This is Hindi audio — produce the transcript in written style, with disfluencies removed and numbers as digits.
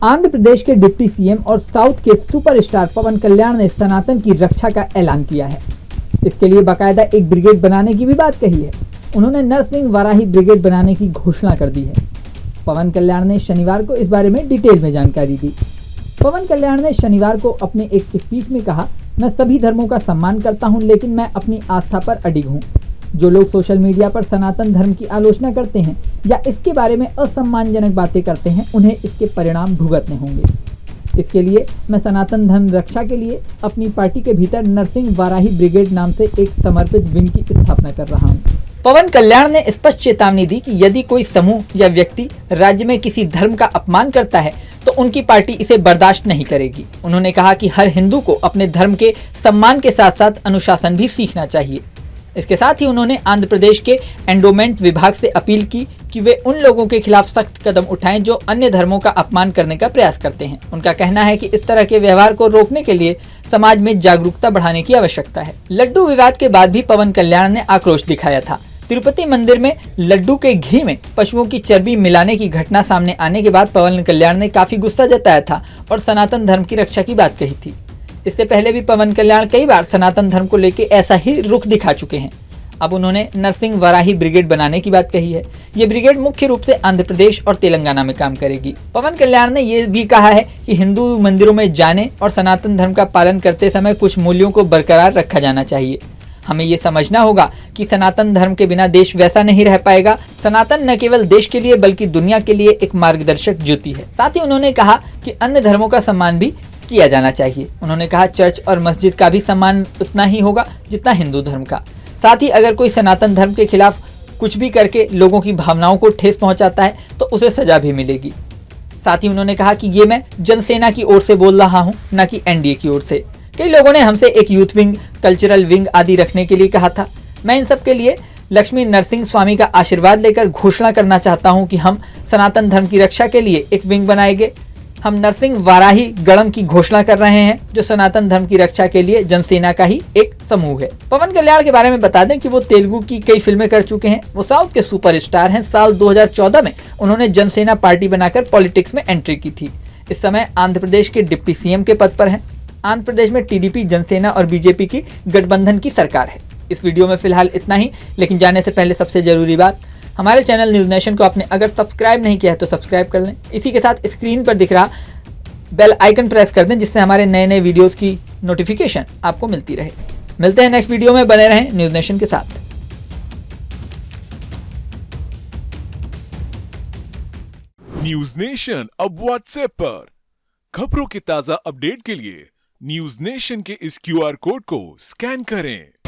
आंध्र प्रदेश के डिप्टी सीएम और साउथ के सुपरस्टार पवन कल्याण ने सनातन की रक्षा का ऐलान किया है। इसके लिए बाकायदा एक ब्रिगेड बनाने की भी बात कही है। उन्होंने नरसिंह वाराही ब्रिगेड बनाने की घोषणा कर दी है। पवन कल्याण ने शनिवार को इस बारे में डिटेल में जानकारी दी। पवन कल्याण ने शनिवार को अपने एक स्पीच में कहा, मैं सभी धर्मों का सम्मान करता हूं, लेकिन मैं अपनी आस्था पर अडिग हूं। जो लोग सोशल मीडिया पर सनातन धर्म की आलोचना करते हैं या इसके बारे में असम्मानजनक बातें करते हैं, उन्हें इसके परिणाम भुगतने होंगे। इसके लिए मैं सनातन धर्म रक्षा के लिए अपनी पार्टी के भीतर नरसिंह वाराही ब्रिगेड नाम से एक समर्पित विंग की स्थापना कर रहा हूं। पवन कल्याण ने स्पष्ट चेतावनी दी कि यदि कोई समूह या व्यक्ति राज्य में किसी धर्म का अपमान करता है तो उनकी पार्टी इसे बर्दाश्त नहीं करेगी। उन्होंने कहा कि हर हिंदू को अपने धर्म के सम्मान के साथ साथ अनुशासन भी सीखना चाहिए। इसके साथ ही उन्होंने आंध्र प्रदेश के एंडोमेंट विभाग से अपील की कि वे उन लोगों के खिलाफ सख्त कदम उठाएं जो अन्य धर्मों का अपमान करने का प्रयास करते हैं। उनका कहना है कि इस तरह के व्यवहार को रोकने के लिए समाज में जागरूकता बढ़ाने की आवश्यकता है। लड्डू विवाद के बाद भी पवन कल्याण ने आक्रोश दिखाया था। तिरुपति मंदिर में लड्डू के घी में पशुओं की चर्बी मिलाने की घटना सामने आने के बाद पवन कल्याण ने काफी गुस्सा जताया था और सनातन धर्म की रक्षा की बात कही थी। इससे पहले भी पवन कल्याण कई बार सनातन धर्म को लेकर ऐसा ही रुख दिखा चुके हैं। अब उन्होंने नरसिंह वाराही ब्रिगेड बनाने की बात कही है। ये ब्रिगेड मुख्य रूप से आंध्र प्रदेश और तेलंगाना में काम करेगी। पवन कल्याण ने यह भी कहा है कि हिंदू मंदिरों में जाने और सनातन धर्म का पालन करते समय कुछ मूल्यों को बरकरार रखा जाना चाहिए। हमें ये समझना होगा कि सनातन धर्म के बिना देश वैसा नहीं रह पाएगा। सनातन न केवल देश के लिए बल्कि दुनिया के लिए एक मार्गदर्शक ज्योति है। साथ ही उन्होंने कहा कि अन्य धर्मों का सम्मान भी किया जाना चाहिए। उन्होंने कहा चर्च और मस्जिद का भी सम्मान उतना ही होगा जितना हिंदू धर्म का। साथ ही अगर कोई सनातन धर्म के खिलाफ कुछ भी करके लोगों की भावनाओं को ठेस पहुंचाता है तो उसे सजा भी मिलेगी। साथ ही उन्होंने कहा कि ये मैं जनसेना की ओर से बोल रहा हूं, न कि एनडीए की ओर से। कई लोगों ने हमसे एक यूथ विंग, कल्चरल विंग आदि रखने के लिए कहा था। मैं इन सब के लिए लक्ष्मी नरसिंह स्वामी का आशीर्वाद लेकर घोषणा करना चाहता हूं कि हम सनातन धर्म की रक्षा के लिए एक विंग बनाएंगे। हम नरसिंह वाराही गणम की घोषणा कर रहे हैं, जो सनातन धर्म की रक्षा के लिए जनसेना का ही एक समूह है। पवन कल्याण के बारे में बता दें कि वो तेलुगु की कई फिल्में कर चुके हैं। वो साउथ के सुपरस्टार हैं। साल 2014 में उन्होंने जनसेना पार्टी बनाकर पॉलिटिक्स में एंट्री की थी। इस समय आंध्र प्रदेश के डिप्टी सीएम के पद पर हैं। आंध्र प्रदेश में टीडीपी, जनसेना और बीजेपी की गठबंधन की सरकार है। इस वीडियो में फिलहाल इतना ही, लेकिन जाने से पहले सबसे जरूरी बात, हमारे चैनल न्यूज़ नेशन को आपने अगर सब्सक्राइब नहीं किया है तो सब्सक्राइब कर लें। इसी के साथ स्क्रीन पर दिख रहा बेल आइकन प्रेस कर दें, जिससे हमारे नए नए वीडियोस की नोटिफिकेशन आपको मिलती रहे। मिलते हैं नेक्स्ट वीडियो में, बने रहें न्यूज़ नेशन के साथ। न्यूज़ नेशन अब व्हाट्सएप पर खबरों के ताजा अपडेट के लिए न्यूज़ नेशन के इस क्यूआर कोड को स्कैन करें।